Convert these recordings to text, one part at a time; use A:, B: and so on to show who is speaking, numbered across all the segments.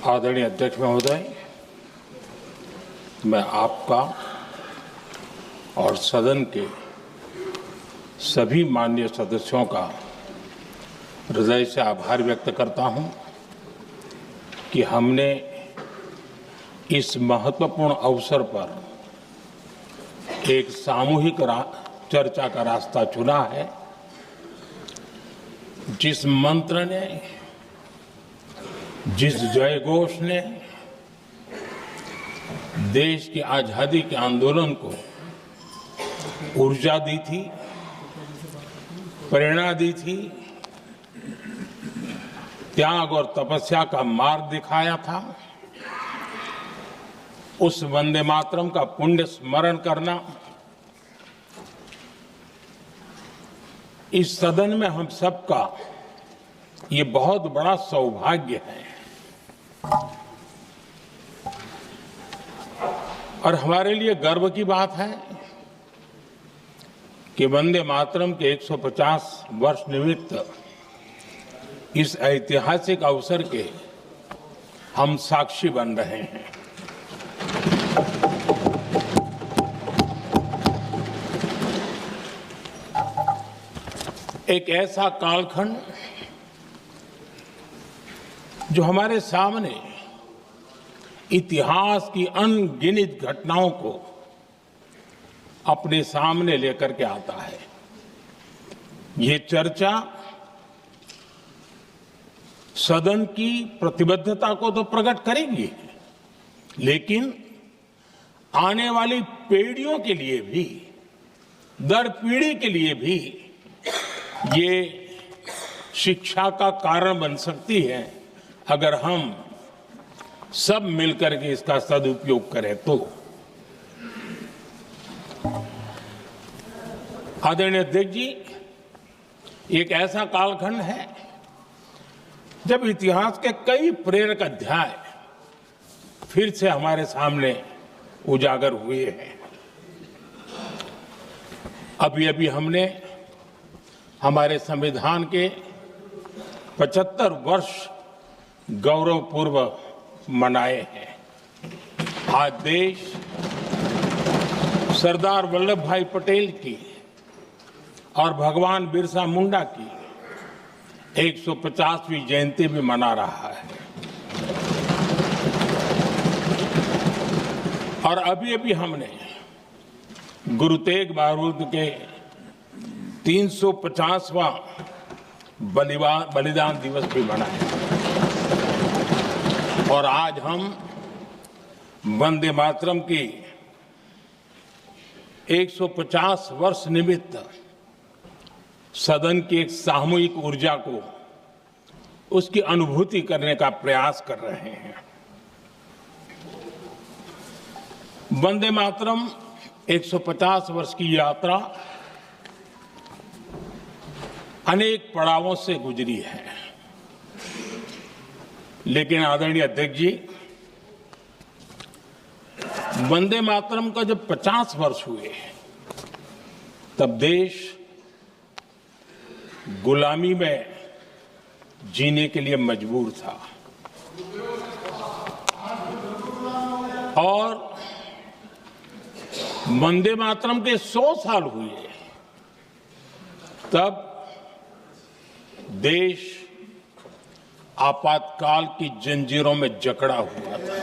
A: आदरणीय अध्यक्ष महोदय, मैं आपका और सदन के सभी माननीय सदस्यों का हृदय से आभार व्यक्त करता हूं कि हमने इस महत्वपूर्ण अवसर पर एक सामूहिक चर्चा का रास्ता चुना है। जिस मंत्र ने, जिस जयघोष ने देश की आजादी के आंदोलन को ऊर्जा दी थी, प्रेरणा दी थी, त्याग और तपस्या का मार्ग दिखाया था, उस वंदे मातरम का पुण्य स्मरण करना इस सदन में हम सबका ये बहुत बड़ा सौभाग्य है। और हमारे लिए गर्व की बात है कि वंदे मातरम के 150 वर्ष निमित्त इस ऐतिहासिक अवसर के हम साक्षी बन रहे हैं। एक ऐसा कालखंड जो हमारे सामने इतिहास की अनगिनत घटनाओं को अपने सामने लेकर के आता है। ये चर्चा सदन की प्रतिबद्धता को तो प्रकट करेगी, लेकिन आने वाली पीढ़ियों के लिए भी, दर पीढ़ी के लिए भी ये शिक्षा का कारण बन सकती है अगर हम सब मिलकर के इसका सदुपयोग करें तो। आदरणीय अध्यक्ष जी, एक ऐसा कालखंड है जब इतिहास के कई प्रेरक अध्याय फिर से हमारे सामने उजागर हुए हैं। अभी अभी हमने हमारे संविधान के 75 वर्ष गौरवपूर्व मनाए हैं। आज देश सरदार वल्लभ भाई पटेल की और भगवान बिरसा मुंडा की 150वीं जयंती भी मना रहा है। और अभी अभी हमने गुरु तेग बहादुर के 350वां बलिदान दिवस भी मनाया। और आज हम वंदे मातरम की 150 वर्ष निमित्त सदन की एक सामूहिक ऊर्जा को, उसकी अनुभूति करने का प्रयास कर रहे हैं। वंदे मातरम 150 वर्ष की यात्रा अनेक पड़ावों से गुजरी है, लेकिन आदरणीय अध्यक्ष जी, वंदे मातरम का जब 50 वर्ष हुए तब देश गुलामी में जीने के लिए मजबूर था। और वंदे मातरम के 100 साल हुए तब देश आपातकाल की जंजीरों में जकड़ा हुआ था।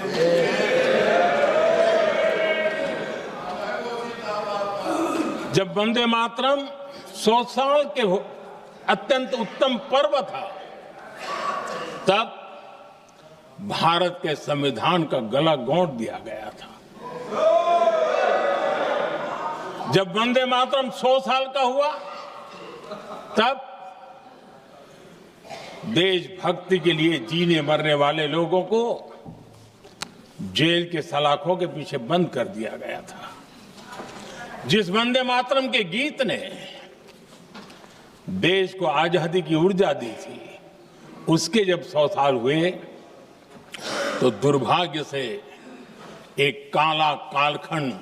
A: जब वंदे मातरम 100 साल के अत्यंत उत्तम पर्व था, तब भारत के संविधान का गला घोंट दिया गया था। जब वंदे मातरम 100 साल का हुआ, तब देशभक्ति के लिए जीने मरने वाले लोगों को जेल के सलाखों के पीछे बंद कर दिया गया था। जिस वंदे मातरम के गीत ने देश को आजादी की ऊर्जा दी थी, उसके जब 100 साल हुए तो दुर्भाग्य से एक काला कालखंड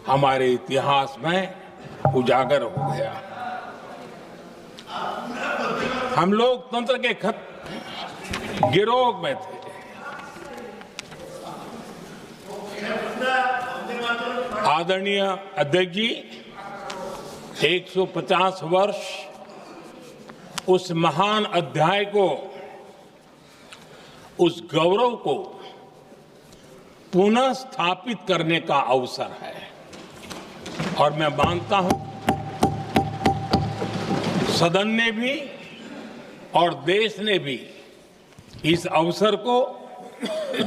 A: हमारे इतिहास में उजागर हो गया। हम लोकतंत्र के गिरोह में थे, आदरणीय अध्यक्ष जी, 150 वर्ष उस महान अध्याय को, उस गौरव को पुनः स्थापित करने का अवसर है और मैं मानता हूं सदन ने भी और देश ने भी इस अवसर को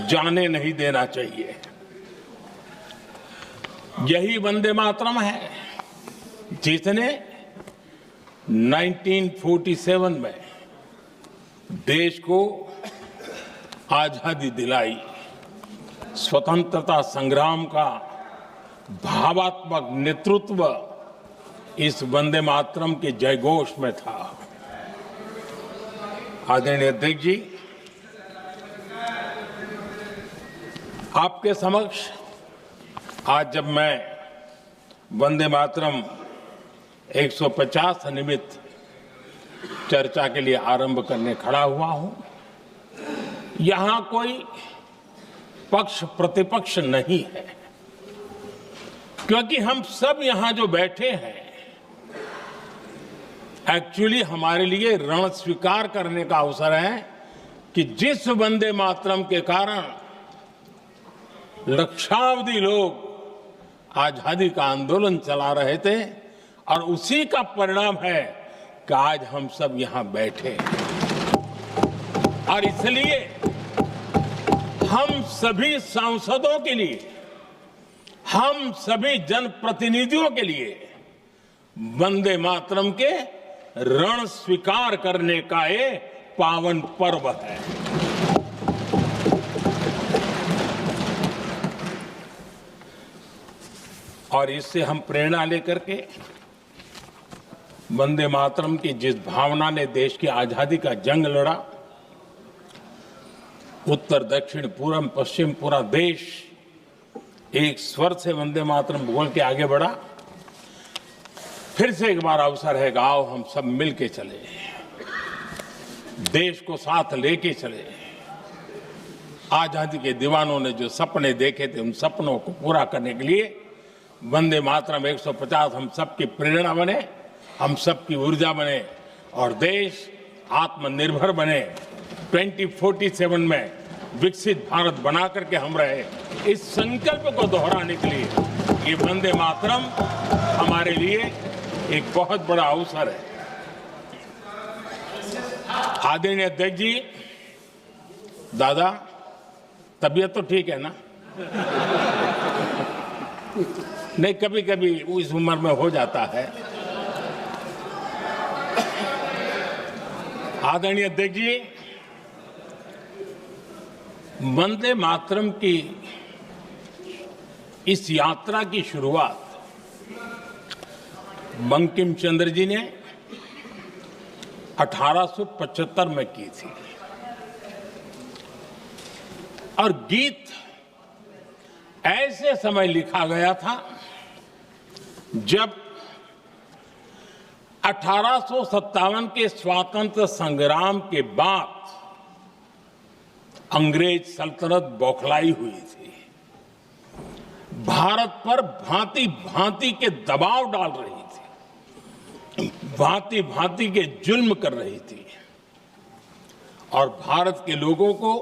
A: जाने नहीं देना चाहिए। यही वंदे मातरम है जिसने 1947 में देश को आजादी दिलाई। स्वतंत्रता संग्राम का भावात्मक नेतृत्व इस वंदे मातरम के जयघोष में था। आदरणीय अध्यक्ष जी, आपके समक्ष आज जब मैं वंदे मातरम 150 निमित्त चर्चा के लिए आरंभ करने खड़ा हुआ हूं, यहां कोई पक्ष प्रतिपक्ष नहीं है, क्योंकि हम सब यहां जो बैठे हैं एक्चुअली हमारे लिए रण स्वीकार करने का अवसर है कि जिस वंदे मातरम के कारण लक्षावधि लोग आजादी का आंदोलन चला रहे थे और उसी का परिणाम है कि आज हम सब यहां बैठे हैं। और इसलिए हम सभी सांसदों के लिए, हम सभी जनप्रतिनिधियों के लिए वंदे मातरम के रण स्वीकार करने का ये पावन पर्व है। और इससे हम प्रेरणा लेकर के वंदे मातरम की जिस भावना ने देश की आजादी का जंग लड़ा, उत्तर दक्षिण पूर्व पश्चिम पूरा देश एक स्वर से वंदे मातरम बोल के आगे बढ़ा। फिर से एक बार अवसर है, आओ हम सब मिल के चले, देश को साथ लेके चले। आजादी के दीवानों ने जो सपने देखे थे उन सपनों को पूरा करने के लिए वंदे मातरम 150 हम सबकी प्रेरणा बने, हम सबकी ऊर्जा बने और देश आत्मनिर्भर बने। 2047 में विकसित भारत बना करके हम रहे, इस संकल्प को दोहराने के लिए ये वंदे मातरम हमारे लिए एक बहुत बड़ा अवसर है। आदरणीय अध्यक्ष जी, दादा तबीयत तो ठीक है ना? नहीं, कभी कभी इस उम्र में हो जाता है। आदरणीय अध्यक्ष जी, वंदे मातरम की इस यात्रा की शुरुआत बंकिम चंद्र जी ने 1875 में की थी और गीत ऐसे समय लिखा गया था जब 1857 के स्वातंत्र संग्राम के बाद अंग्रेज सल्तनत बौखलाई हुई थी, भारत पर भांति भांति के दबाव डाल रही थी, भांति भांति के जुल्म कर रही थी और भारत के लोगों को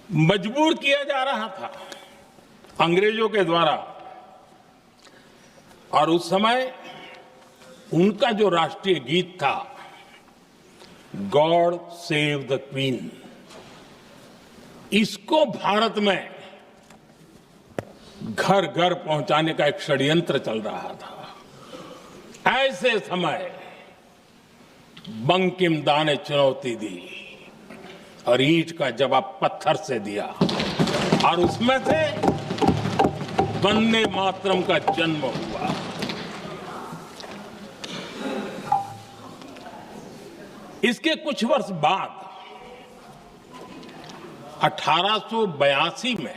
A: मजबूर किया जा रहा था अंग्रेजों के द्वारा। और उस समय उनका जो राष्ट्रीय गीत था, गॉड सेव द क्वीन, इसको भारत में घर घर पहुंचाने का एक षड्यंत्र चल रहा था। ऐसे समय बंकिम दा ने चुनौती दी और ईंट का जवाब पत्थर से दिया और उसमें से वंदे मातरम का जन्म हुआ। इसके कुछ वर्ष बाद 1882 में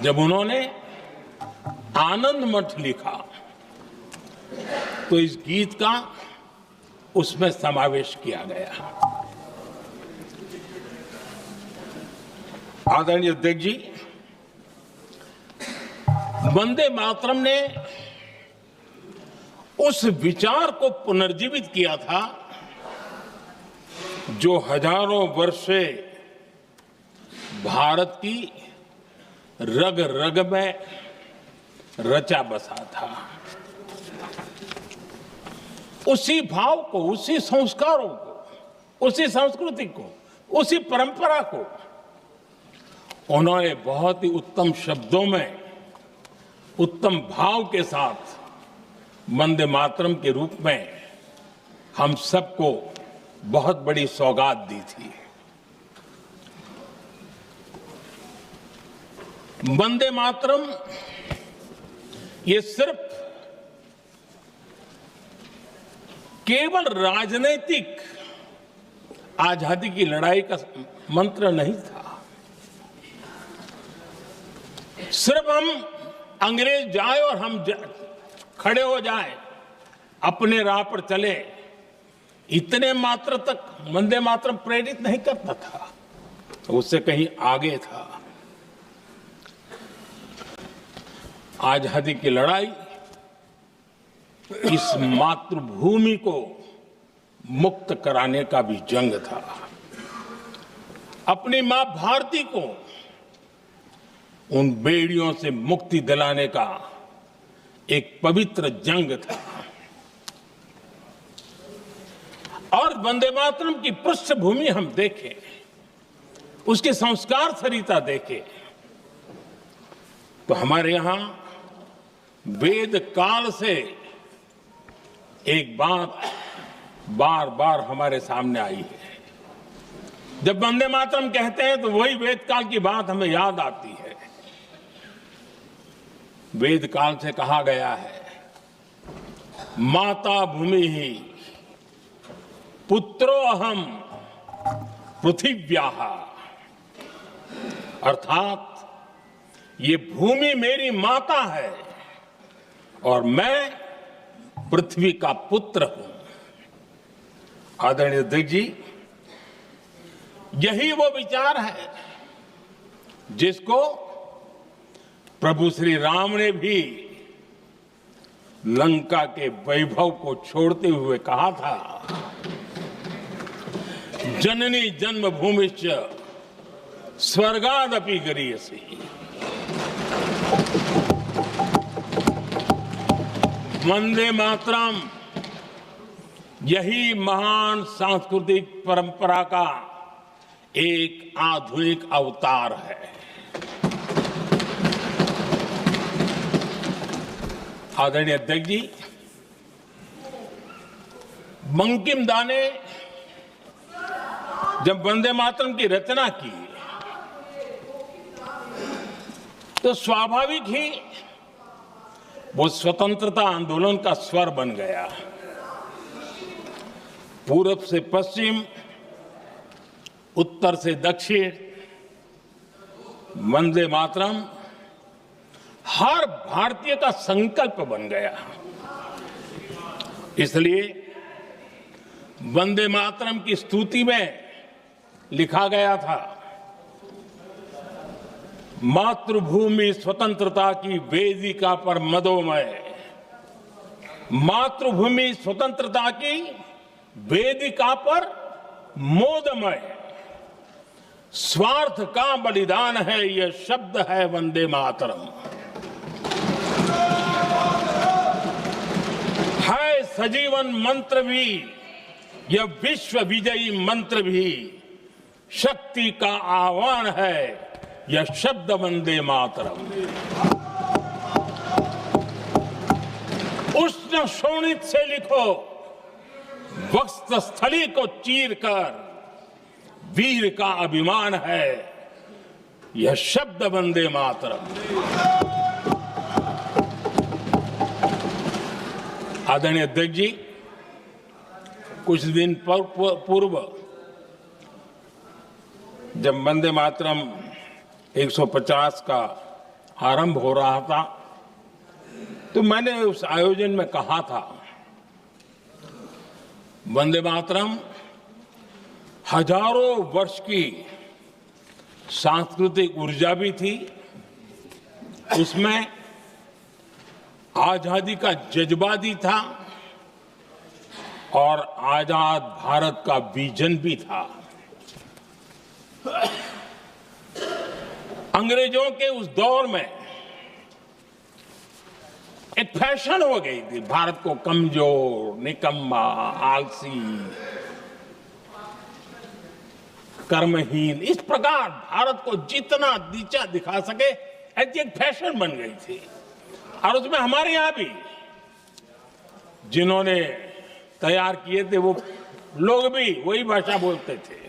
A: जब उन्होंने आनंद मठ लिखा तो इस गीत का उसमें समावेश किया गया। आदरणीय अध्यक्ष जी, वंदे मातरम ने उस विचार को पुनर्जीवित किया था जो हजारों वर्ष से भारत की रग रग में रचा बसा था। उसी भाव को, उसी संस्कारों को, उसी संस्कृति को, उसी परंपरा को उन्होंने बहुत ही उत्तम शब्दों में, उत्तम भाव के साथ वंदे मातरम के रूप में हम सबको बहुत बड़ी सौगात दी थी। वंदे मातरम ये सिर्फ केवल राजनीतिक आजादी की लड़ाई का मंत्र नहीं था। सिर्फ हम अंग्रेज जाए और हम खड़े हो जाए, अपने राह पर चले, इतने मात्र तक वंदे मातरम प्रेरित नहीं करता था, उससे कहीं आगे था। आजादी की लड़ाई इस मातृभूमि को मुक्त कराने का भी जंग था। अपनी मां भारती को उन बेड़ियों से मुक्ति दिलाने का एक पवित्र जंग था। और वंदे मातरम की पृष्ठभूमि हम देखें, उसके संस्कार सरिता देखें, तो हमारे यहां वेद काल से एक बात बार बार हमारे सामने आई है। जब वंदे मातरम कहते हैं तो वही वेद काल की बात हमें याद आती है। वेद काल से कहा गया है, माता भूमि ही पुत्रो अहम पृथिव्याः, अर्थात ये भूमि मेरी माता है और मैं पृथ्वी का पुत्र हूं। आदरणीय अध्यक्ष जी, यही वो विचार है जिसको प्रभु श्री राम ने भी लंका के वैभव को छोड़ते हुए कहा था, जननी जन्मभूमिश्च स्वर्गादपि गरीयसी। वंदे मातरम यही महान सांस्कृतिक परंपरा का एक आधुनिक अवतार है। आदरणीय अध्यक्ष जी, बंकिम दा ने जब वंदे मातरम की रचना की तो स्वाभाविक ही वो स्वतंत्रता आंदोलन का स्वर बन गया। पूरब से पश्चिम, उत्तर से दक्षिण, वंदे मातरम हर भारतीय का संकल्प बन गया। इसलिए वंदे मातरम की स्तुति में लिखा गया था, मातृभूमि स्वतंत्रता की वेदिका पर मदोमय, मातृभूमि स्वतंत्रता की वेदिका पर मोदमय, स्वार्थ का बलिदान है यह शब्द है वंदे मातरम। है सजीवन मंत्र भी, यह विश्व विजयी मंत्र भी, शक्ति का आह्वान है यह शब्द वंदे मातरम। उष्ण शोणित से लिखो, वक्षस्थली को चीरकर, वीर का अभिमान है यह शब्द वंदे मातरम। आदरणीय अध्यक्ष जी, कुछ दिन पूर्व जब वंदे मातरम 150 का आरंभ हो रहा था तो मैंने उस आयोजन में कहा था, वंदे मातरम हजारों वर्ष की सांस्कृतिक ऊर्जा भी थी, उसमें आजादी का जज्बा भी था और आजाद भारत का विजन भी था। अंग्रेजों के उस दौर में एक फैशन हो गई थी भारत को कमजोर, निकम्मा, आलसी, कर्महीन, इस प्रकार भारत को जितना नीचा दिखा सके ऐसी एक फैशन बन गई थी। और उसमें हमारे यहां भी जिन्होंने तैयार किए थे वो लोग भी वही भाषा बोलते थे।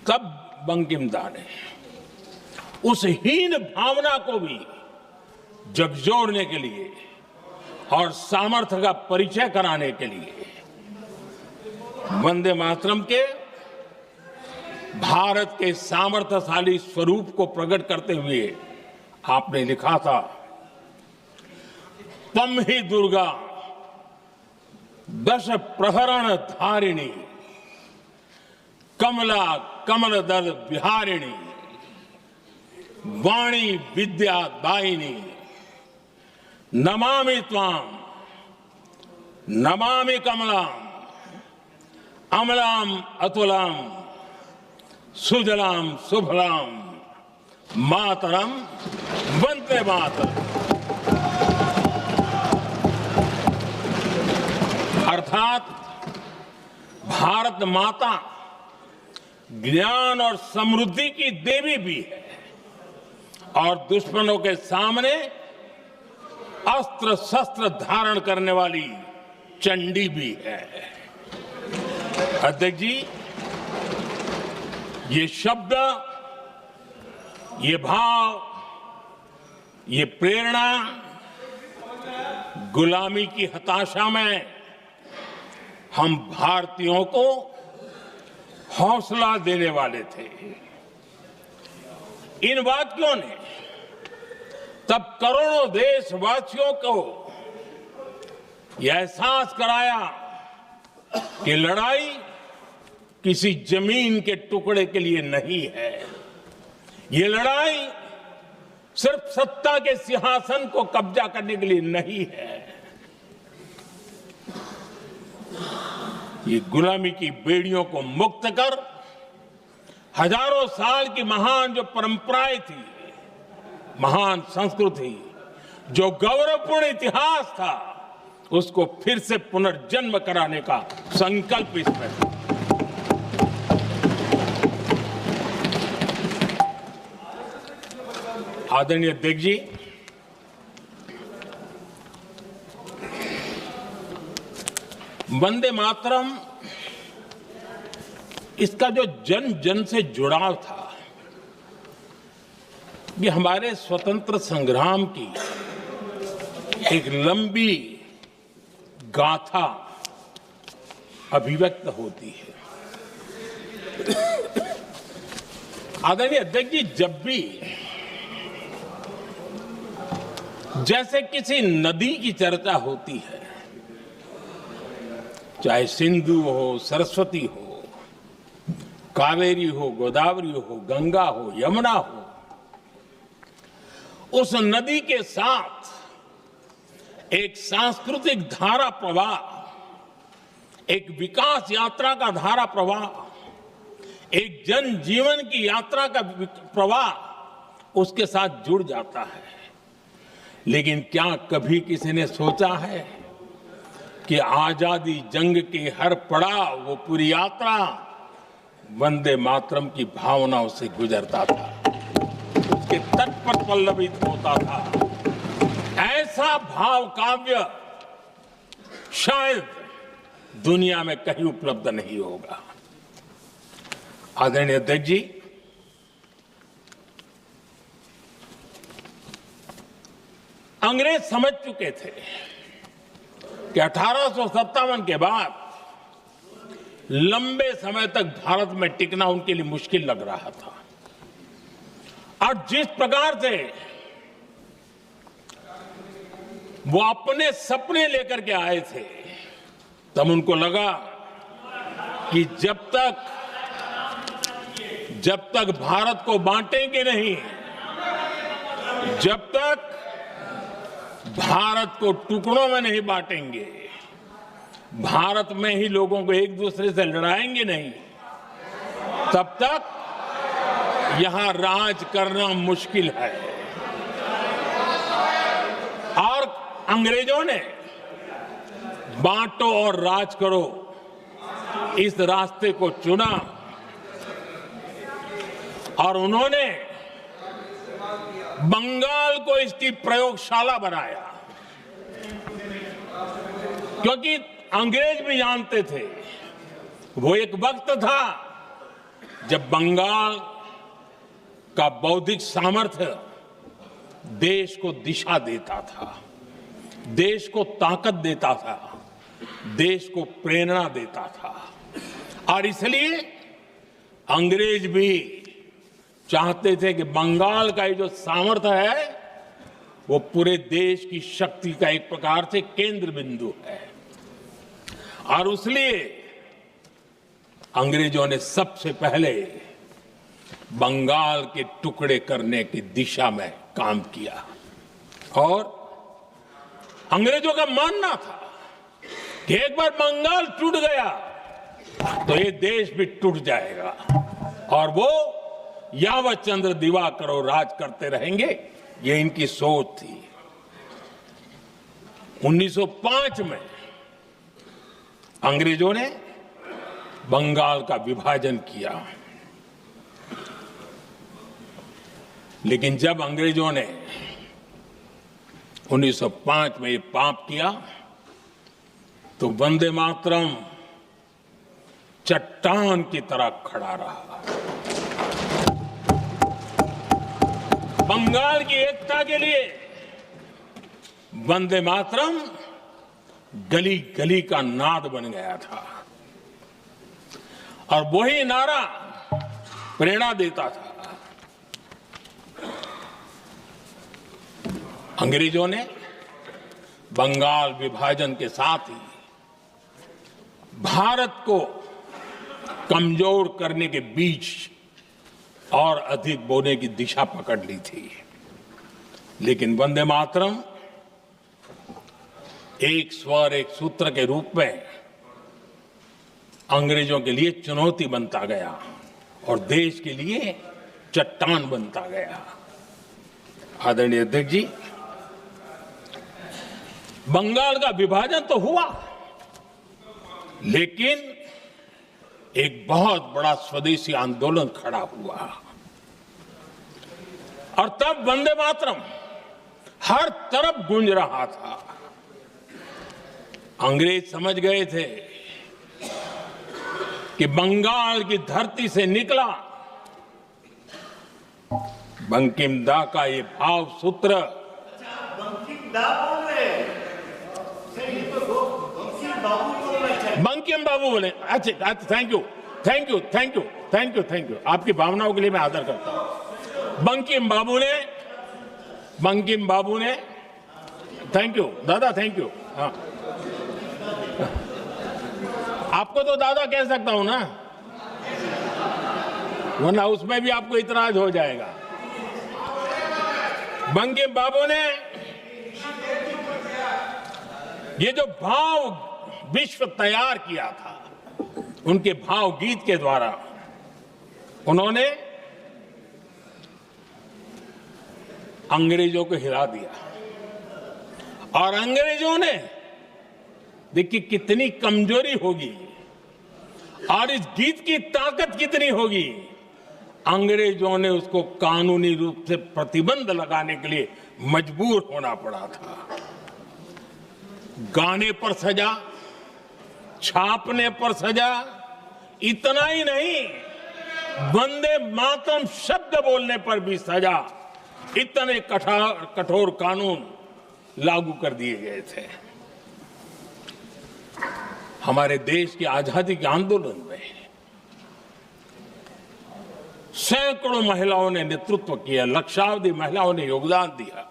A: तब बंकिम दा ने उस हीन भावना को भी झकझोरने के लिए और सामर्थ्य का परिचय कराने के लिए वंदे मातरम के भारत के सामर्थ्यशाली स्वरूप को प्रकट करते हुए आपने लिखा था, तम ही दुर्गा दश प्रहरण धारिणी, कमला कमल दल विहारिणी, वाणी विद्या दायिनी, नमामि त्वाम नमामि कमलाम, अमलाम अतुलाम, सुजलाम सुफलाम, मातरम वंदे मातरम। अर्थात भारत माता ज्ञान और समृद्धि की देवी भी है और दुश्मनों के सामने अस्त्र शस्त्र धारण करने वाली चंडी भी है। अध्यक्ष जी, ये शब्द, ये भाव, ये प्रेरणा गुलामी की हताशा में हम भारतीयों को हौसला देने वाले थे। इन वाक्यों ने तब करोड़ों देशवासियों को यह एहसास कराया कि लड़ाई किसी जमीन के टुकड़े के लिए नहीं है। ये लड़ाई सिर्फ सत्ता के सिंहासन को कब्जा करने के लिए नहीं है। ये गुलामी की बेड़ियों को मुक्त कर हजारों साल की महान जो परंपराएं थी, महान संस्कृति, जो गौरवपूर्ण इतिहास था, उसको फिर से पुनर्जन्म कराने का संकल्प इसमें था। आदरणीय अध्यक्ष जी, वंदे मातरम, इसका जो जन जन से जुड़ाव था, ये हमारे स्वतंत्र संग्राम की एक लंबी गाथा अभिव्यक्त होती है। आदरणीय अध्यक्ष जी, जब भी जैसे किसी नदी की चर्चा होती है, चाहे सिंधु हो, सरस्वती हो, कावेरी हो, गोदावरी हो, गंगा हो, यमुना हो, उस नदी के साथ एक सांस्कृतिक धारा प्रवाह, एक विकास यात्रा का धारा प्रवाह, एक जन जीवन की यात्रा का प्रवाह उसके साथ जुड़ जाता है। लेकिन क्या कभी किसी ने सोचा है कि आजादी जंग के हर पड़ाव, वो पूरी यात्रा वंदे मातरम की भावनाओं से गुजरता था, उसके तट पर पल्लवित होता था। ऐसा भाव काव्य शायद दुनिया में कहीं उपलब्ध नहीं होगा। आदरणीय अध्यक्ष जी, अंग्रेज समझ चुके थे कि 1857 के बाद लंबे समय तक भारत में टिकना उनके लिए मुश्किल लग रहा था। और जिस प्रकार से वो अपने सपने लेकर के आए थे, तब उनको लगा कि जब तक जब तक भारत को बांटेंगे नहीं, जब तक भारत को टुकड़ों में नहीं बांटेंगे, भारत में ही लोगों को एक दूसरे से लड़ाएंगे नहीं, तब तक यहां राज करना मुश्किल है। और अंग्रेजों ने बांटो और राज करो इस रास्ते को चुना और उन्होंने बंगाल को इसकी प्रयोगशाला बनाया, क्योंकि अंग्रेज भी जानते थे वो एक वक्त था जब बंगाल का बौद्धिक सामर्थ्य देश को दिशा देता था, देश को ताकत देता था, देश को प्रेरणा देता था। और इसलिए अंग्रेज भी चाहते थे कि बंगाल का ये जो सामर्थ्य है वो पूरे देश की शक्ति का एक प्रकार से केंद्र बिंदु है। और इसलिए अंग्रेजों ने सबसे पहले बंगाल के टुकड़े करने की दिशा में काम किया। और अंग्रेजों का मानना था कि एक बार बंगाल टूट गया तो ये देश भी टूट जाएगा और वो यावत चंद्र दिवाकरो राज करते रहेंगे, ये इनकी सोच थी। 1905 में अंग्रेजों ने बंगाल का विभाजन किया, लेकिन जब अंग्रेजों ने 1905 में ये पाप किया तो वंदे मातरम चट्टान की तरह खड़ा रहा। बंगाल की एकता के लिए वंदे मातरम गली गली का नाद बन गया था और वही नारा प्रेरणा देता था। अंग्रेजों ने बंगाल विभाजन के साथ ही भारत को कमजोर करने के बीच और अधिक बोने की दिशा पकड़ ली थी, लेकिन वंदे मातरम एक स्वर एक सूत्र के रूप में अंग्रेजों के लिए चुनौती बनता गया और देश के लिए चट्टान बनता गया। आदरणीय अध्यक्ष जी, बंगाल का विभाजन तो हुआ, लेकिन एक बहुत बड़ा स्वदेशी आंदोलन खड़ा हुआ और तब वंदे मातरम हर तरफ गूंज रहा था। अंग्रेज समझ गए थे कि बंगाल की धरती से निकला बंकिम दा का ये भाव सूत्र। बंकिम बाबू बोले। अच्छा, thank you thank you thank you thank you thank you, आपकी भावनाओं के लिए मैं आदर करता हूं। बंकिम बाबू ने थैंक यू दादा, थैंक यू। हाँ, आपको तो दादा कह सकता हूं ना, वरना उसमें भी आपको इतराज हो जाएगा। बंकिम बाबू ने ये जो भाव विश्व तैयार किया था, उनके भाव गीत के द्वारा उन्होंने अंग्रेजों को हिला दिया। और अंग्रेजों ने देखिए कितनी कमजोरी होगी और इस गीत की ताकत कितनी होगी, अंग्रेजों ने उसको कानूनी रूप से प्रतिबंध लगाने के लिए मजबूर होना पड़ा था। गाने पर सजा, छापने पर सजा, इतना ही नहीं, वंदे मातरम शब्द बोलने पर भी सजा। इतने कठोर कानून लागू कर दिए गए थे। हमारे देश की आजादी के आंदोलन में सैकड़ों महिलाओं ने नेतृत्व किया, लक्षावधि महिलाओं ने योगदान दिया।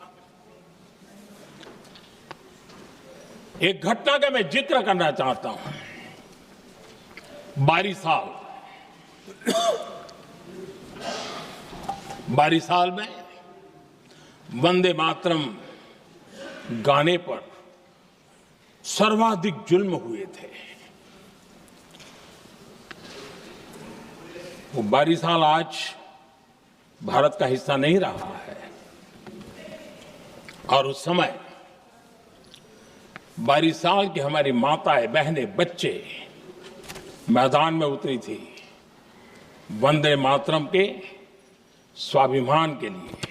A: एक घटना का मैं जिक्र करना चाहता हूं। 22 साल बारिसाल में वंदे मातरम गाने पर सर्वाधिक जुल्म हुए थे। वो बारिसाल आज भारत का हिस्सा नहीं रहा है और उस समय बारिसाल की हमारी माताएं, बहनें, बच्चे मैदान में उतरी थी वंदे मातरम के स्वाभिमान के लिए।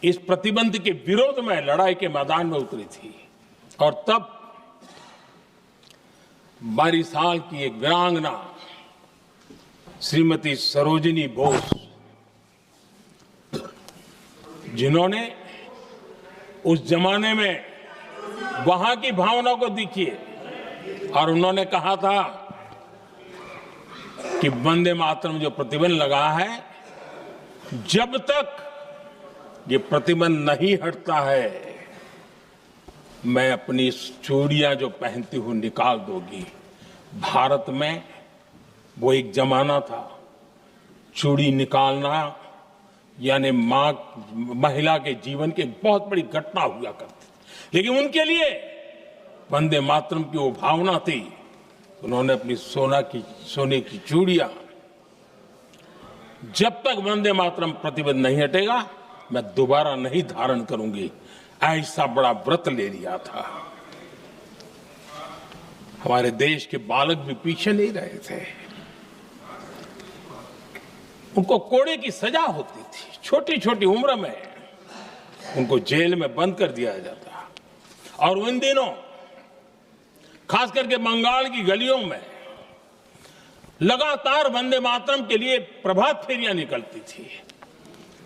A: इस प्रतिबंध के विरोध में लड़ाई के मैदान में उतरी थी और तब बारिसाल की एक वीरांगना श्रीमती सरोजिनी बोस, जिन्होंने उस जमाने में वहां की भावना को देखिए और उन्होंने कहा था कि वंदे मातरम जो प्रतिबंध लगा है, जब तक ये प्रतिबंध नहीं हटता है मैं अपनी चूड़ियां जो पहनती हूं निकाल दूंगी। भारत में वो एक जमाना था, चूड़ी निकालना यानी महिला के जीवन की एक बहुत बड़ी घटना हुआ करती, लेकिन उनके लिए वंदे मातरम की वो भावना थी। उन्होंने अपनी सोने की चूड़ियां, जब तक वंदे मातरम प्रतिबंध नहीं हटेगा मैं दोबारा नहीं धारण करूंगी, ऐसा बड़ा व्रत ले लिया था। हमारे देश के बालक भी पीछे नहीं रहे थे। उनको कोड़े की सजा होती थी, छोटी छोटी उम्र में उनको जेल में बंद कर दिया जाता। और उन दिनों खास करके बंगाल की गलियों में लगातार वंदे मातरम के लिए प्रभात फेरियां निकलती थी।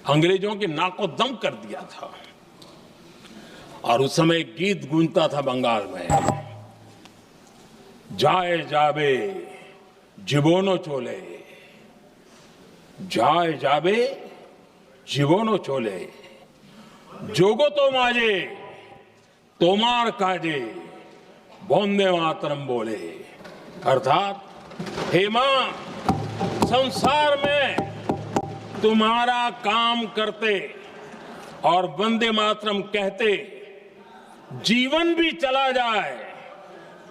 A: अंग्रेजों के नाक को दम कर दिया था। और उस समय एक गीत गूंजता था बंगाल में, जाए जाबे जीवनो चोले, जाए जाबे जीवनो चोले, जोगो तो माजे तोमार काजे वंदे मातरम बोले। अर्थात हे मां, संसार में तुम्हारा काम करते और वंदे मातरम कहते जीवन भी चला जाए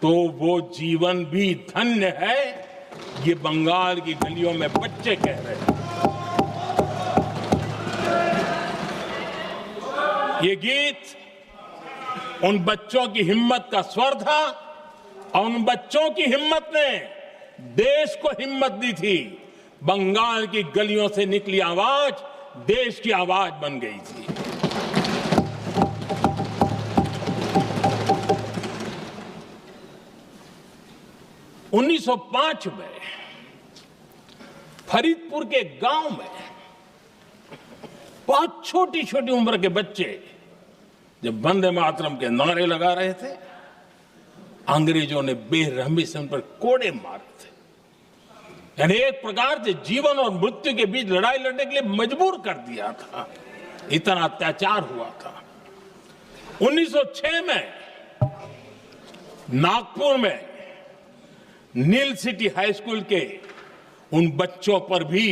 A: तो वो जीवन भी धन्य है। ये बंगाल की गलियों में बच्चे कह रहे हैं। ये गीत उन बच्चों की हिम्मत का स्वर था और उन बच्चों की हिम्मत ने देश को हिम्मत दी थी। बंगाल की गलियों से निकली आवाज देश की आवाज बन गई थी। उन्नीस 1905 में फरीदपुर के गांव में बहुत छोटी छोटी उम्र के बच्चे जब वंदे मातरम के नारे लगा रहे थे, अंग्रेजों ने बेरहमी से उन पर कोड़े मारे थे। यानी एक प्रकार से जीवन और मृत्यु के बीच लड़ाई लड़ने के लिए मजबूर कर दिया था। इतना अत्याचार हुआ था। 1906 में नागपुर में नील सिटी हाई स्कूल के उन बच्चों पर भी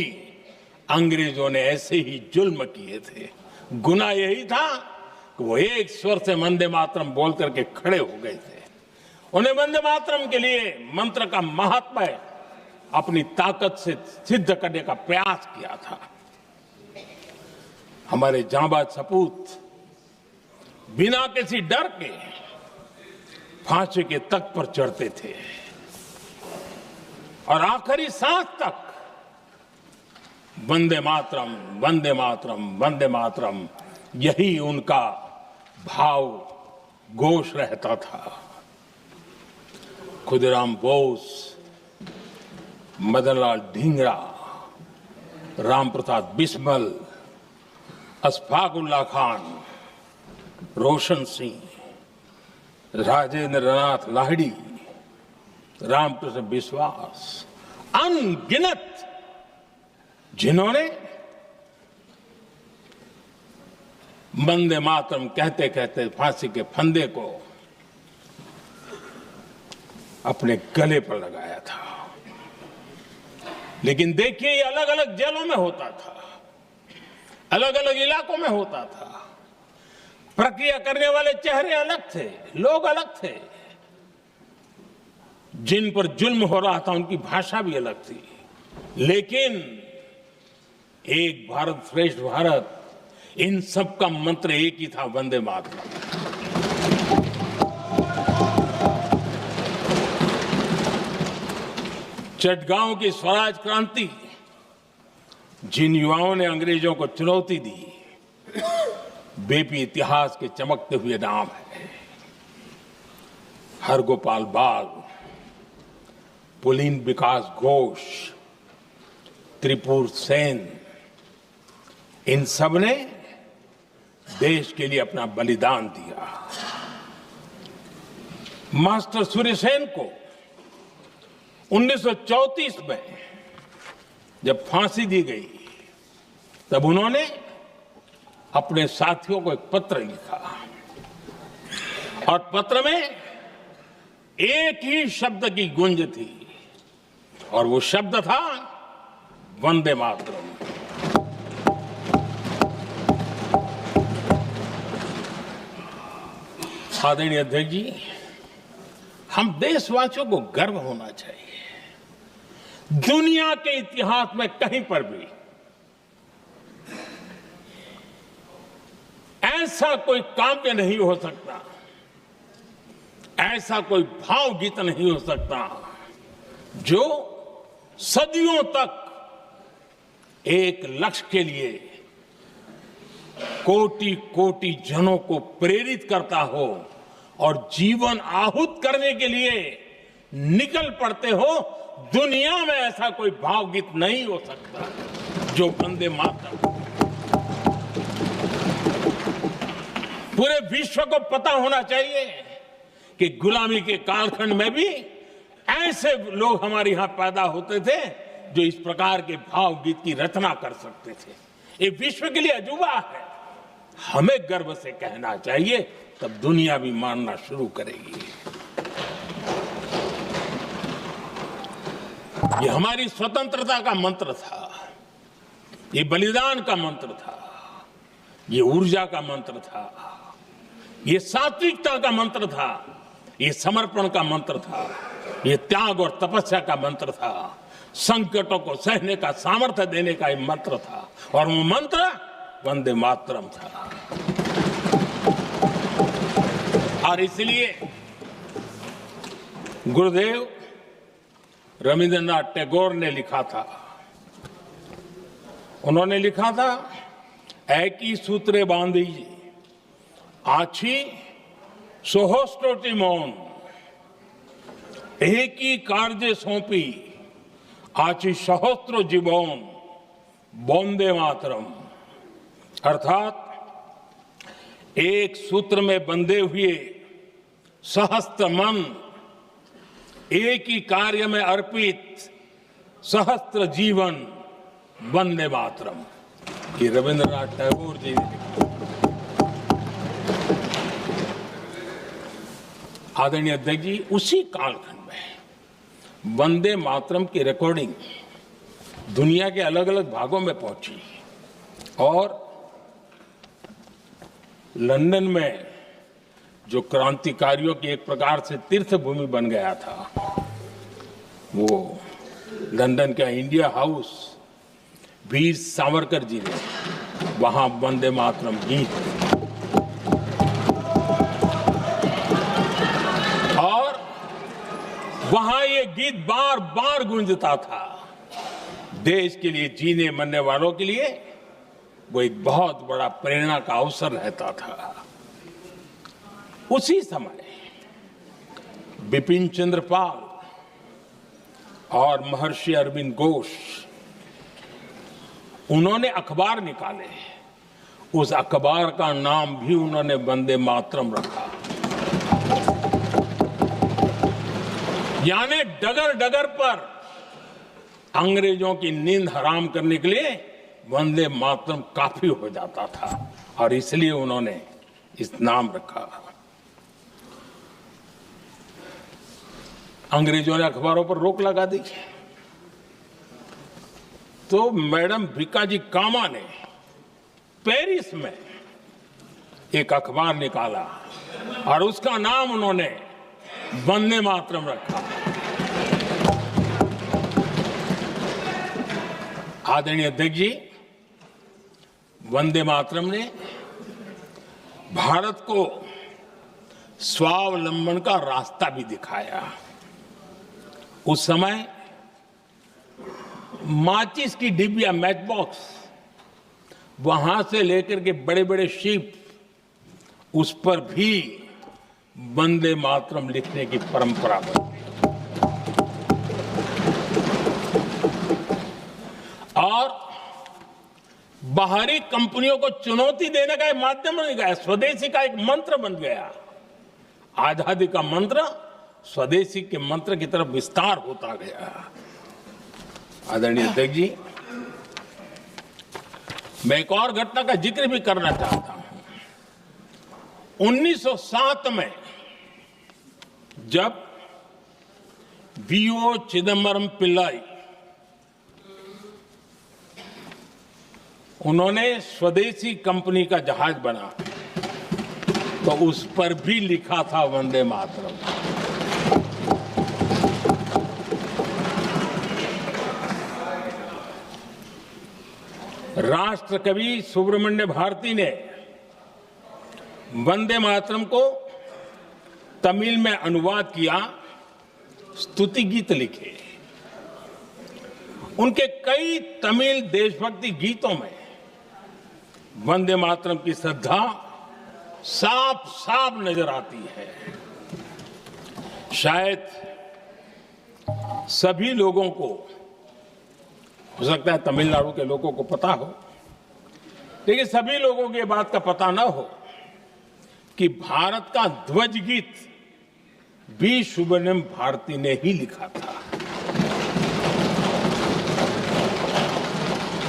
A: अंग्रेजों ने ऐसे ही जुल्म किए थे। गुनाह यही था कि वो एक स्वर से वंदे मातरम बोल करके खड़े हो गए थे। उन्हें वंदे मातरम के लिए मंत्र का महात्म्य अपनी ताकत से सिद्ध करने का प्रयास किया था। हमारे जांबाज सपूत बिना किसी डर के फांसी के तख्त पर चढ़ते थे और आखिरी सांस तक वंदे मातरम, वंदे मातरम, वंदे मातरम, यही उनका भाव घोष रहता था। खुदीराम बोस, मदनलाल ढींगरा, राम प्रसाद बिस्मल, अशफाकुल्ला खान, रोशन सिंह, राजेंद्र नाथ लाहिड़ी, रामकृष्ण विश्वास, अनगिनत जिन्होंने वंदे मातरम कहते कहते फांसी के फंदे को अपने गले पर लगाया था। लेकिन देखिए ये अलग अलग जेलों में होता था, अलग अलग इलाकों में होता था। प्रक्रिया करने वाले चेहरे अलग थे, लोग अलग थे। जिन पर जुल्म हो रहा था उनकी भाषा भी अलग थी, लेकिन एक भारत श्रेष्ठ भारत, इन सब का मंत्र एक ही था, वंदे मातरम। चटगांव की स्वराज क्रांति, जिन युवाओं ने अंग्रेजों को चुनौती दी, वे भी इतिहास के चमकते हुए नाम है। हरगोपाल बाग, पुलिन विकास घोष, त्रिपुर सेन, इन सब ने देश के लिए अपना बलिदान दिया। मास्टर सूर्यसेन को 1934 में जब फांसी दी गई, तब उन्होंने अपने साथियों को एक पत्र लिखा और पत्र में एक ही शब्द की गूंज थी और वो शब्द था वंदे मातरम। आदरणीय अध्यक्ष जी, हम देशवासियों को गर्व होना चाहिए। दुनिया के इतिहास में कहीं पर भी ऐसा कोई काव्य नहीं हो सकता, ऐसा कोई भावगीत नहीं हो सकता जो सदियों तक एक लक्ष्य के लिए कोटि कोटि जनों को प्रेरित करता हो और जीवन आहूत करने के लिए निकल पड़ते हो। दुनिया में ऐसा कोई भावगीत नहीं हो सकता जो वंदे मातरम। पूरे विश्व को पता होना चाहिए कि गुलामी के कालखंड में भी ऐसे लोग हमारे यहां पैदा होते थे जो इस प्रकार के भावगीत की रचना कर सकते थे। ये विश्व के लिए अजूबा है, हमें गर्व से कहना चाहिए, तब दुनिया भी मानना शुरू करेगी। ये हमारी स्वतंत्रता का मंत्र था, ये बलिदान का मंत्र था, ये ऊर्जा का मंत्र था, ये सात्विकता का मंत्र था, ये समर्पण का मंत्र था, ये त्याग और तपस्या का मंत्र था, संकटों को सहने का सामर्थ्य देने का ये मंत्र था, और वो मंत्र वंदे मातरम था। और इसलिए गुरुदेव रविंद्रनाथ टैगोर ने लिखा था, उन्होंने लिखा था, एकी सूत्रे बांधी आछी सोहस्टोटी मौन, एक ही कार्य सौंपी आची सहस्त्र जीवन, वंदे मातरम। अर्थात एक सूत्र में बंधे हुए सहस्त्र मन, एक ही कार्य में अर्पित सहस्त्र जीवन, वंदे मातरम। ये रविंद्रनाथ टैगोर जी ने लिखा। आदरणीय अध्यक्ष जी, उसी कालखंड में वंदे मातरम की रिकॉर्डिंग दुनिया के अलग अलग भागों में पहुंची और लंदन में जो क्रांतिकारियों की एक प्रकार से तीर्थ भूमि बन गया था, वो लंदन का इंडिया हाउस, वीर सावरकर जी ने वहां वंदे मातरम गीत, और वहां ये गीत बार बार गूंजता था। देश के लिए जीने मरने वालों के लिए वो एक बहुत बड़ा प्रेरणा का अवसर रहता था। उसी समय बिपिन चंद्र पाल और महर्षि अरविंद घोष, उन्होंने अखबार निकाले, उस अखबार का नाम भी उन्होंने वंदे मातरम रखा। यानी डगर डगर पर अंग्रेजों की नींद हराम करने के लिए वंदे मातरम काफी हो जाता था, और इसलिए उन्होंने इस नाम रखा। अंग्रेजों ने अखबारों पर रोक लगा दी, तो मैडम भिकाजी कामा ने पेरिस में एक अखबार निकाला और उसका नाम उन्होंने वंदे मातरम रखा। आदरणीय अध्यक्ष जी, वंदे मातरम ने भारत को स्वावलंबन का रास्ता भी दिखाया। उस समय माचिस की डिबिया, मैच बॉक्स, वहां से लेकर के बड़े बड़े शिप, उस पर भी वंदे मातरम लिखने की परंपरा बनी और बाहरी कंपनियों को चुनौती देने का एक माध्यम बन गया, स्वदेशी का एक मंत्र बन गया। आजादी का मंत्र स्वदेशी के मंत्र की तरफ विस्तार होता गया। आदरणीय अध्यक्ष जी, मैं एक और घटना का जिक्र भी करना चाहता हूं। 1907 में जब वीओ चिदम्बरम पिल्लाई उन्होंने स्वदेशी कंपनी का जहाज बना तो उस पर भी लिखा था वंदे मातरम। राष्ट्र कवि सुब्रमण्य भारती ने वंदे मातरम को तमिल में अनुवाद किया, स्तुति गीत लिखे। उनके कई तमिल देशभक्ति गीतों में वंदे मातरम की श्रद्धा साफ साफ नजर आती है। शायद सभी लोगों को, हो सकता है तमिलनाडु के लोगों को पता हो, लेकिन सभी लोगों को ये बात का पता ना हो कि भारत का ध्वज गीत भी सुब्रमण्यम भारती ने ही लिखा था।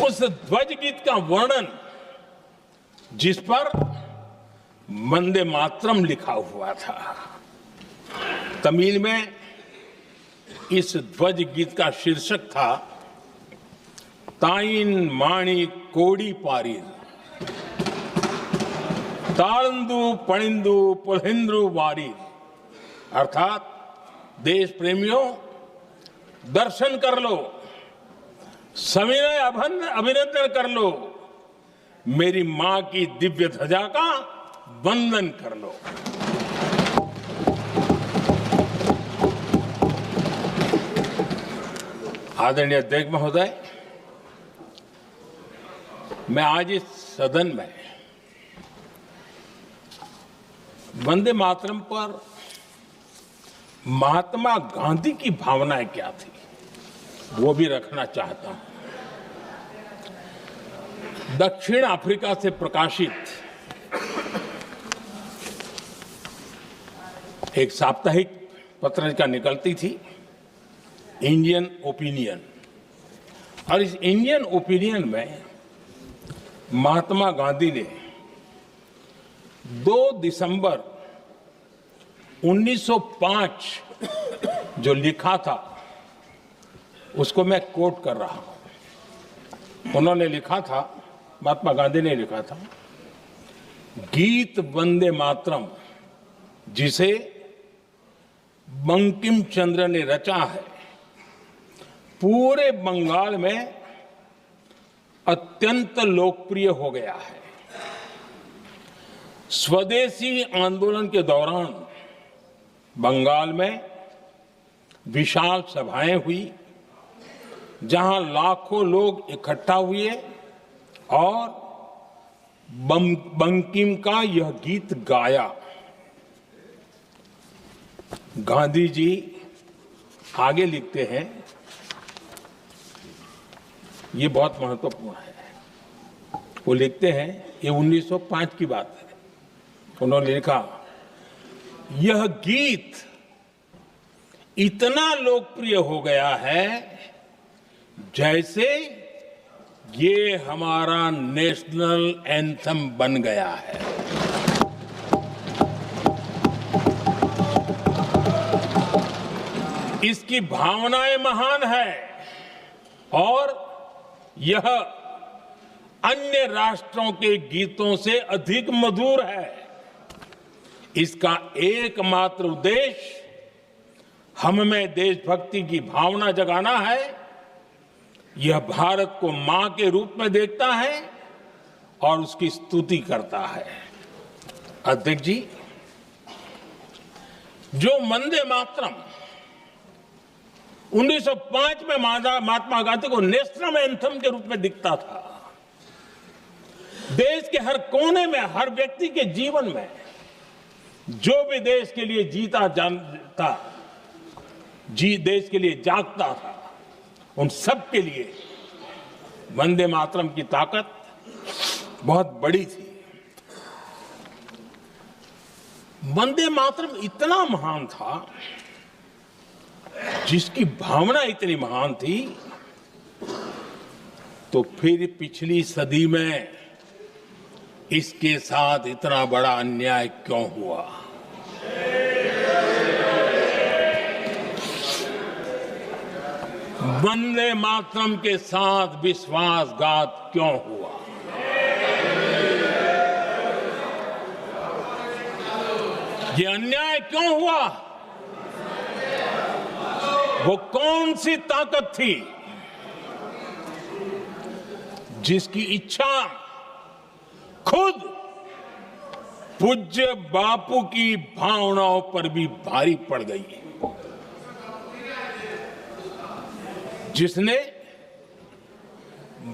A: उस ध्वज गीत का वर्णन जिस पर वंदे मातरम लिखा हुआ था, तमिल में इस ध्वज गीत का शीर्षक था ताइन माणी कोड़ी पारीर, तालंदु पणिंदु पुलहिंद्रु वारीर। अर्थात देश प्रेमियों, दर्शन कर लो, सविनय अभिनंदन कर लो, मेरी मां की दिव्य ध्वजा का वंदन कर लो। आदरणीय अध्यक्ष महोदय, मैं आज इस सदन में वंदे मातरम पर महात्मा गांधी की भावनाएं क्या थी वो भी रखना चाहता हूं। दक्षिण अफ्रीका से प्रकाशित एक साप्ताहिक पत्रिका निकलती थी, इंडियन ओपिनियन, और इस इंडियन ओपिनियन में महात्मा गांधी ने 2 दिसंबर 1905 जो लिखा था उसको मैं कोट कर रहा हूं। उन्होंने लिखा था, महात्मा गांधी ने लिखा था, गीत वंदे मातरम जिसे बंकिम चंद्र ने रचा है, पूरे बंगाल में अत्यंत लोकप्रिय हो गया है। स्वदेशी आंदोलन के दौरान बंगाल में विशाल सभाएं हुई जहां लाखों लोग इकट्ठा हुए और बंकिम का यह गीत गाया। गांधी जी आगे लिखते हैं, ये बहुत महत्वपूर्ण है। वो लिखते हैं, ये 1905 की बात है। उन्होंने लिखा, यह गीत इतना लोकप्रिय हो गया है जैसे ये हमारा नेशनल एंथम बन गया है। इसकी भावनाएं महान है और यह अन्य राष्ट्रों के गीतों से अधिक मधुर है। इसका एकमात्र उद्देश्य हम में देशभक्ति की भावना जगाना है। यह भारत को मां के रूप में देखता है और उसकी स्तुति करता है। अध्यक्ष जी, जो वंदे मातरम 1905 में महात्मा गांधी को नेशनल एंथम के रूप में दिखता था, देश के हर कोने में, हर व्यक्ति के जीवन में जो भी देश के लिए जीता जानता, देश के लिए जागता था, उन सब के लिए वंदे मातरम की ताकत बहुत बड़ी थी। वंदे मातरम इतना महान था, जिसकी भावना इतनी महान थी, तो फिर पिछली सदी में इसके साथ इतना बड़ा अन्याय क्यों हुआ? वंदे मातरम के साथ विश्वासघात क्यों हुआ? ये अन्याय क्यों हुआ? वो कौन सी ताकत थी जिसकी इच्छा खुद पूज्य बापू की भावनाओं पर भी भारी पड़ गई, जिसने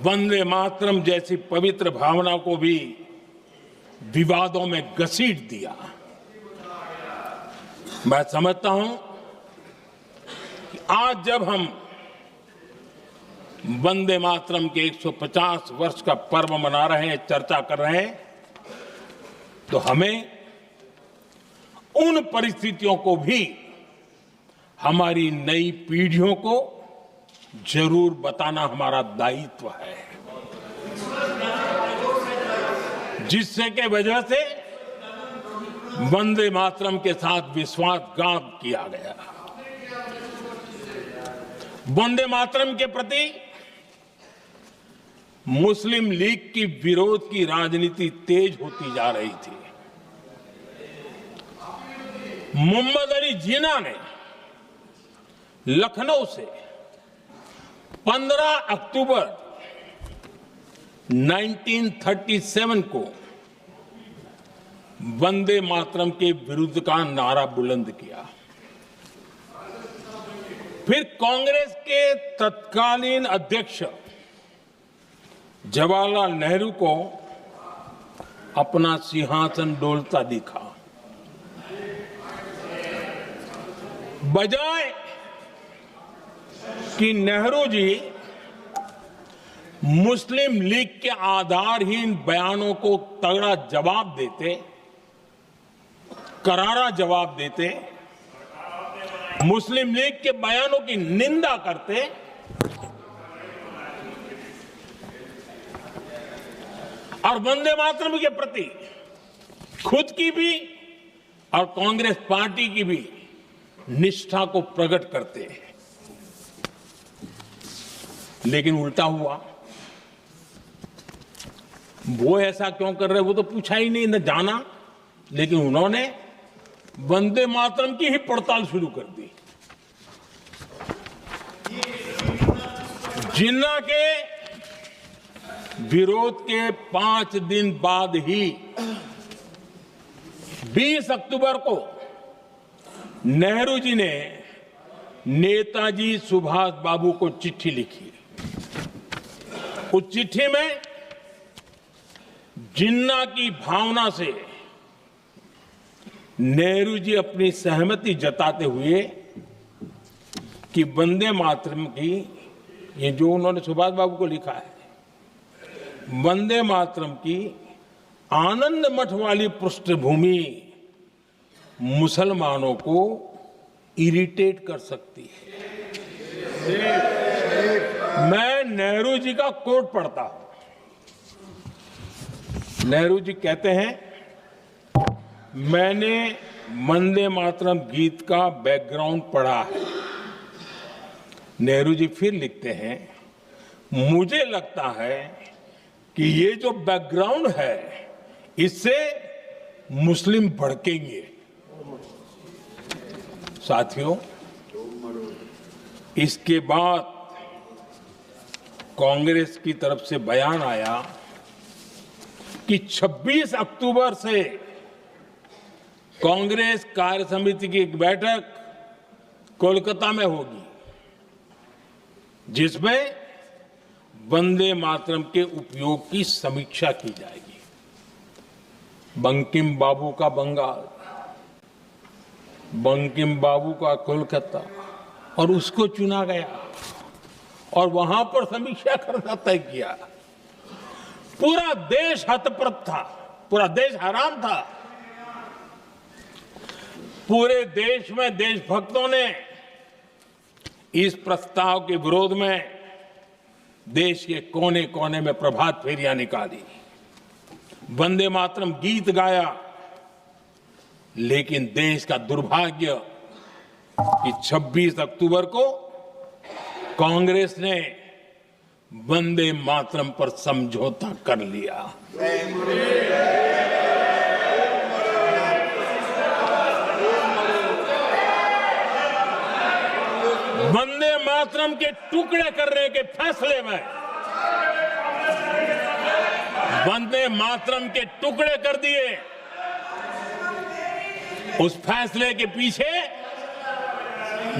A: वंदे मातरम जैसी पवित्र भावना को भी विवादों में घसीट दिया? मैं समझता हूं कि आज जब हम वंदे मातरम के 150 वर्ष का पर्व मना रहे हैं, चर्चा कर रहे हैं, तो हमें उन परिस्थितियों को भी हमारी नई पीढ़ियों को जरूर बताना हमारा दायित्व है, जिससे के वजह से वंदे मातरम के साथ विश्वासघात किया गया। वंदे मातरम के प्रति मुस्लिम लीग की विरोध की राजनीति तेज होती जा रही थी। मोहम्मद अली जिन्ना ने लखनऊ से 15 अक्टूबर 1937 को वंदे मातरम के विरुद्ध का नारा बुलंद किया। फिर कांग्रेस के तत्कालीन अध्यक्ष जवाहरलाल नेहरू को अपना सिंहासन डोलता दिखा। बजाय कि नेहरू जी मुस्लिम लीग के आधारहीन बयानों को तगड़ा जवाब देते, करारा जवाब देते, मुस्लिम लीग के बयानों की निंदा करते, और वंदे मातरम के प्रति खुद की भी और कांग्रेस पार्टी की भी निष्ठा को प्रकट करते हैं, लेकिन उल्टा हुआ। वो ऐसा क्यों कर रहे, वो तो पूछा ही नहीं, न जाना, लेकिन उन्होंने वंदे मातरम की ही पड़ताल शुरू कर दी। जिन्ना के विरोध के 5 दिन बाद ही 20 अक्टूबर को नेहरू जी ने नेताजी सुभाष बाबू को चिट्ठी लिखी। उस चिट्ठी में जिन्ना की भावना से नेहरू जी अपनी सहमति जताते हुए कि वंदे मातरम की, ये जो उन्होंने सुभाष बाबू को लिखा है, वंदे मातरम की आनंद मठ वाली पृष्ठभूमि मुसलमानों को इरिटेट कर सकती है। मैं नेहरू जी का कोट पढ़ता हूं। नेहरू जी कहते हैं, मैंने वंदे मातरम गीत का बैकग्राउंड पढ़ा है। नेहरू जी फिर लिखते हैं, मुझे लगता है कि ये जो बैकग्राउंड है इससे मुस्लिम भड़केंगे। साथियों, इसके बाद कांग्रेस की तरफ से बयान आया कि 26 अक्टूबर से कांग्रेस कार्य समिति की एक बैठक कोलकाता में होगी, जिसमें वंदे मातरम के उपयोग की समीक्षा की जाएगी। बंकिम बाबू का बंगाल, बंकिम बाबू का कोलकाता, और उसको चुना गया और वहां पर समीक्षा करना तय किया। पूरा देश हतप्रभ था, पूरा देश हैरान था। पूरे देश में देशभक्तों ने इस प्रस्ताव के विरोध में देश के कोने कोने में प्रभात फेरियां निकाली, वंदे मातरम गीत गाया। लेकिन देश का दुर्भाग्य कि 26 अक्टूबर को कांग्रेस ने वंदे मातरम पर समझौता कर लिया। वंदे मातरम के टुकड़े करने के फैसले में, वंदे मातरम के टुकड़े कर दिए। उस फैसले के पीछे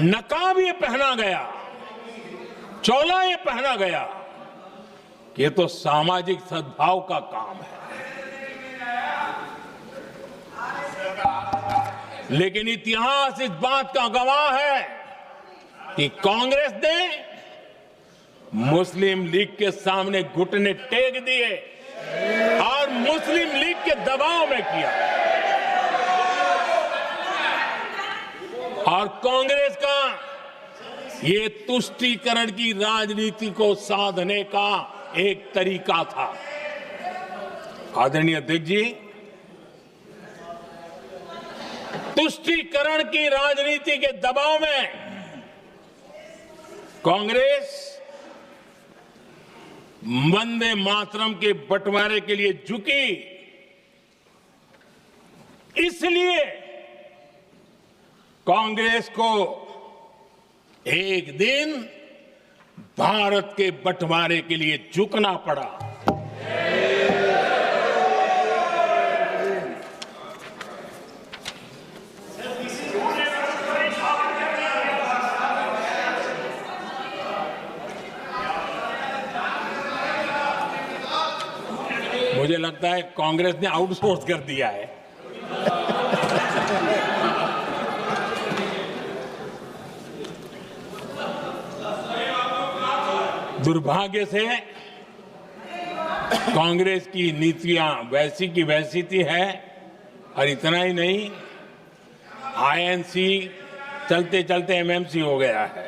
A: नकाब ये पहना गया, चोला ये पहना गया कि ये तो सामाजिक सद्भाव का काम है। लेकिन इतिहास इस बात का गवाह है कि कांग्रेस ने मुस्लिम लीग के सामने घुटने टेक दिए और मुस्लिम लीग के दबाव में किया। और कांग्रेस का ये तुष्टीकरण की राजनीति को साधने का एक तरीका था। आदरणीय अध्यक्ष जी, तुष्टीकरण की राजनीति के दबाव में कांग्रेस वंदे मातरम के बंटवारे के लिए झुकी। इसलिए कांग्रेस को एक दिन भारत के बंटवारे के लिए झुकना पड़ा। मुझे लगता है कांग्रेस ने आउटसोर्स कर दिया है। दुर्भाग्य से कांग्रेस की नीतियां वैसी की वैसी थी है, और इतना ही नहीं, आईएनसी चलते चलते एमएमसी हो गया है।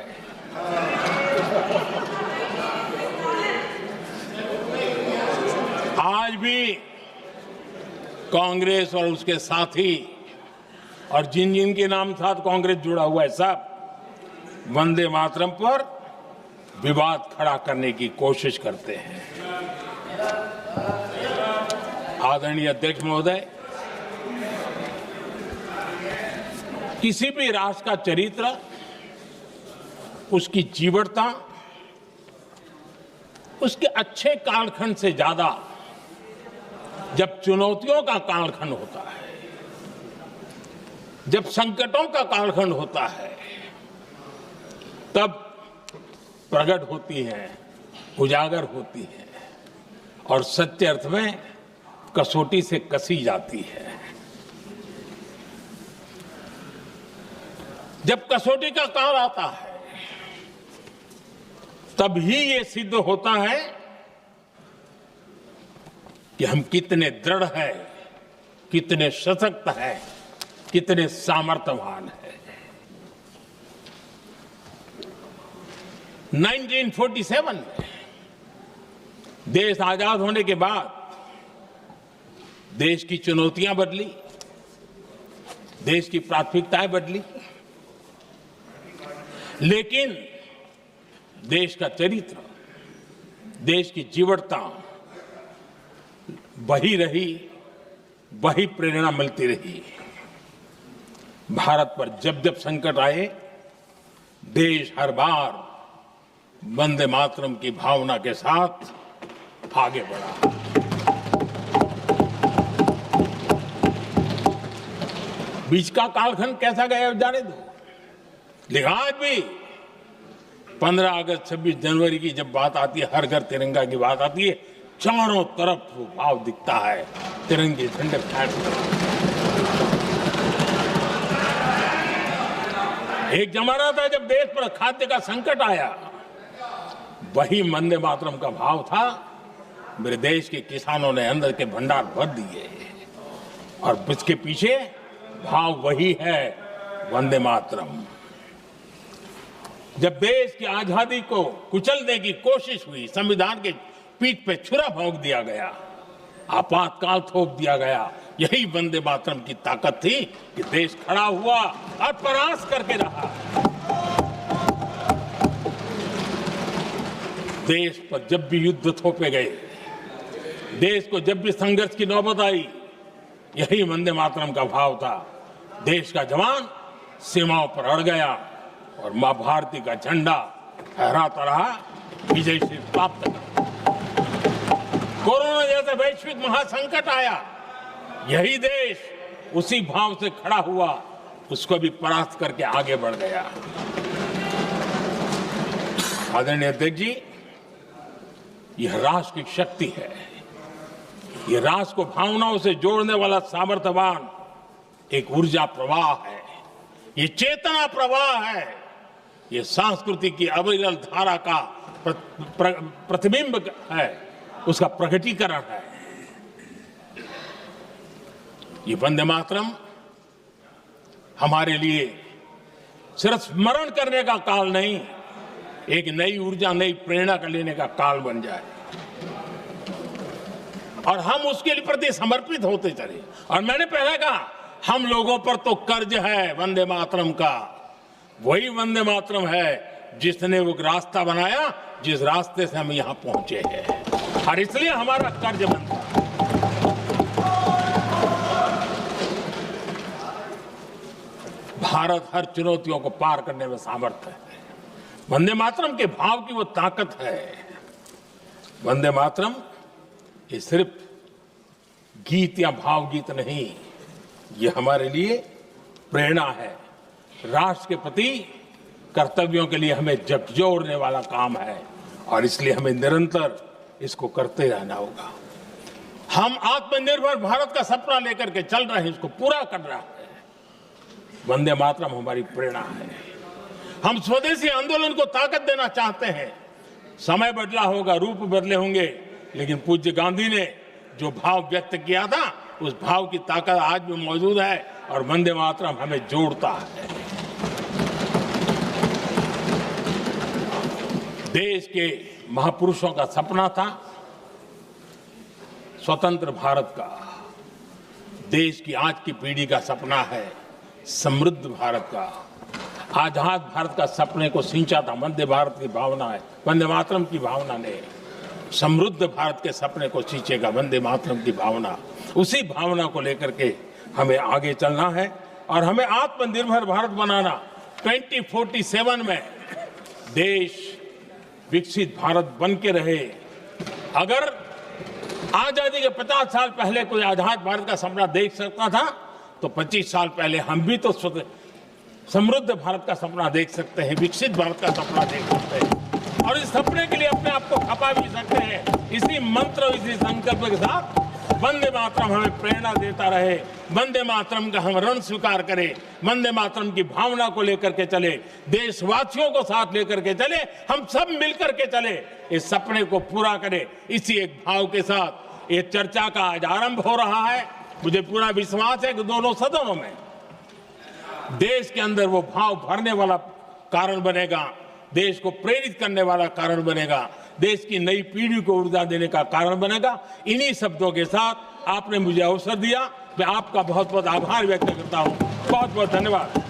A: आज भी कांग्रेस और उसके साथी और जिन जिन के नाम साथ कांग्रेस जुड़ा हुआ है, सब वंदे मातरम पर विवाद खड़ा करने की कोशिश करते हैं। आदरणीय अध्यक्ष महोदय, किसी भी राष्ट्र का चरित्र, उसकी जीवटता, उसके अच्छे कालखंड से ज्यादा जब चुनौतियों का कालखंड होता है, जब संकटों का कालखंड होता है, तब प्रकट होती है, उजागर होती है और सच्चे अर्थ में कसौटी से कसी जाती है। जब कसौटी का काल आता है, तब ही ये सिद्ध होता है कि हम कितने दृढ़ हैं, कितने सशक्त हैं, कितने सामर्थ्यवान हैं। 1947 में देश आजाद होने के बाद देश की चुनौतियां बदली, देश की प्राथमिकताएं बदली, लेकिन देश का चरित्र, देश की जीवटता वही रही, वही प्रेरणा मिलती रही। भारत पर जब जब संकट आए, देश हर बार वंदे मातरम की भावना के साथ आगे बढ़ा। बीच का कालखंड कैसा गया जाने दो, लेकिन आज भी 15 अगस्त 26 जनवरी की जब बात आती है, हर घर तिरंगा की बात आती है, चारों तरफ वो भाव दिखता है, तिरंगे झंडे फहराते। एक जमाना था जब देश पर खाद्य का संकट आया, वही वंदे मातरम का भाव था। मेरे देश के किसानों ने अंदर के भंडार भर दिए, और इसके पीछे भाव वही है, वंदे मातरम। जब देश की आजादी को कुचलने की कोशिश हुई, संविधान के पीठ पे छुरा भोंक दिया गया, आपातकाल थोप दिया गया, यही वंदे मातरम की ताकत थी कि देश खड़ा हुआ और परास्त करके रहा। देश पर जब भी युद्ध थोपे गए, देश को जब भी संघर्ष की नौबत आई, यही वंदे मातरम का भाव था। देश का जवान सीमाओं पर अड़ गया और मां भारती का झंडा फहराता रहा, विजय श्री प्राप्त कर। कोरोना जैसा वैश्विक महासंकट आया, यही देश उसी भाव से खड़ा हुआ, उसको भी परास्त करके आगे बढ़ गया। आदरणीय अध्यक्ष जी, यह राष्ट्र की शक्ति है, यह राष्ट्र को भावनाओं से जोड़ने वाला सामर्थ्यवान एक ऊर्जा प्रवाह है, ये चेतना प्रवाह है, ये संस्कृति की अविरल धारा का प्रतिबिंब है, उसका प्रकटीकरण है। ये वंदे मातरम हमारे लिए सिर्फ स्मरण करने का काल नहीं, एक नई ऊर्जा, नई प्रेरणा का लेने का काल बन जाए, और हम उसके लिए प्रति समर्पित होते चले। और मैंने पहले कहा, हम लोगों पर तो कर्ज है वंदे मातरम का। वही वंदे मातरम है जिसने वो रास्ता बनाया, जिस रास्ते से हम यहां पहुंचे हैं, और इसलिए हमारा कर्ज बनता है। भारत हर चुनौतियों को पार करने में सामर्थ है। वंदे मातरम के भाव की वो ताकत है। वंदे मातरम ये सिर्फ गीत या भावगीत नहीं, ये हमारे लिए प्रेरणा है। राष्ट्र के प्रति कर्तव्यों के लिए हमें झकझोरने वाला काम है, और इसलिए हमें निरंतर इसको करते रहना होगा। हम आत्मनिर्भर भारत का सपना लेकर के चल रहे हैं, इसको पूरा कर रहा है। वंदे मातरम हमारी प्रेरणा है। हम स्वदेशी आंदोलन को ताकत देना चाहते हैं। समय बदला होगा, रूप बदले होंगे, लेकिन पूज्य गांधी ने जो भाव व्यक्त किया था, उस भाव की ताकत आज भी मौजूद है, और वंदे मातरम हमें जोड़ता है। देश के महापुरुषों का सपना था स्वतंत्र भारत का। देश की आज की पीढ़ी का सपना है समृद्ध भारत का। आजाद भारत का सपने को सिंचा था वंदे भारत की भावना है, वंदे मातरम की भावना ने। समृद्ध भारत के सपने को सींचेगा वंदे मातरम की भावना। उसी भावना को लेकर के हमें आगे चलना है, और हमें आत्मनिर्भर भारत बनाना। 2047 में देश विकसित भारत बन के रहे। अगर आजादी के 50 साल पहले कोई आजाद भारत का सपना देख सकता था, तो 25 साल पहले हम भी तो समृद्ध भारत का सपना देख सकते हैं, विकसित भारत का सपना देख सकते हैं, और इस सपने के लिए अपने आप को खपा भी सकते हैं। इसी मंत्र, इसी संकल्प के साथ वंदे मातरम हमें प्रेरणा देता रहे। वंदे मातरम का हम ऋण स्वीकार करें, वंदे मातरम की भावना को लेकर के चले, देशवासियों को साथ लेकर के चले, हम सब मिलकर के चले, इस सपने को पूरा करें। इसी एक भाव के साथ ये चर्चा का आज आरंभ हो रहा है। मुझे पूरा विश्वास है कि दोनों सदनों में देश के अंदर वो भाव भरने वाला कारण बनेगा, देश को प्रेरित करने वाला कारण बनेगा, देश की नई पीढ़ी को ऊर्जा देने का कारण बनेगा। इन्हीं शब्दों के साथ आपने मुझे अवसर दिया, मैं आपका बहुत बहुत आभार व्यक्त करता हूं। बहुत बहुत धन्यवाद।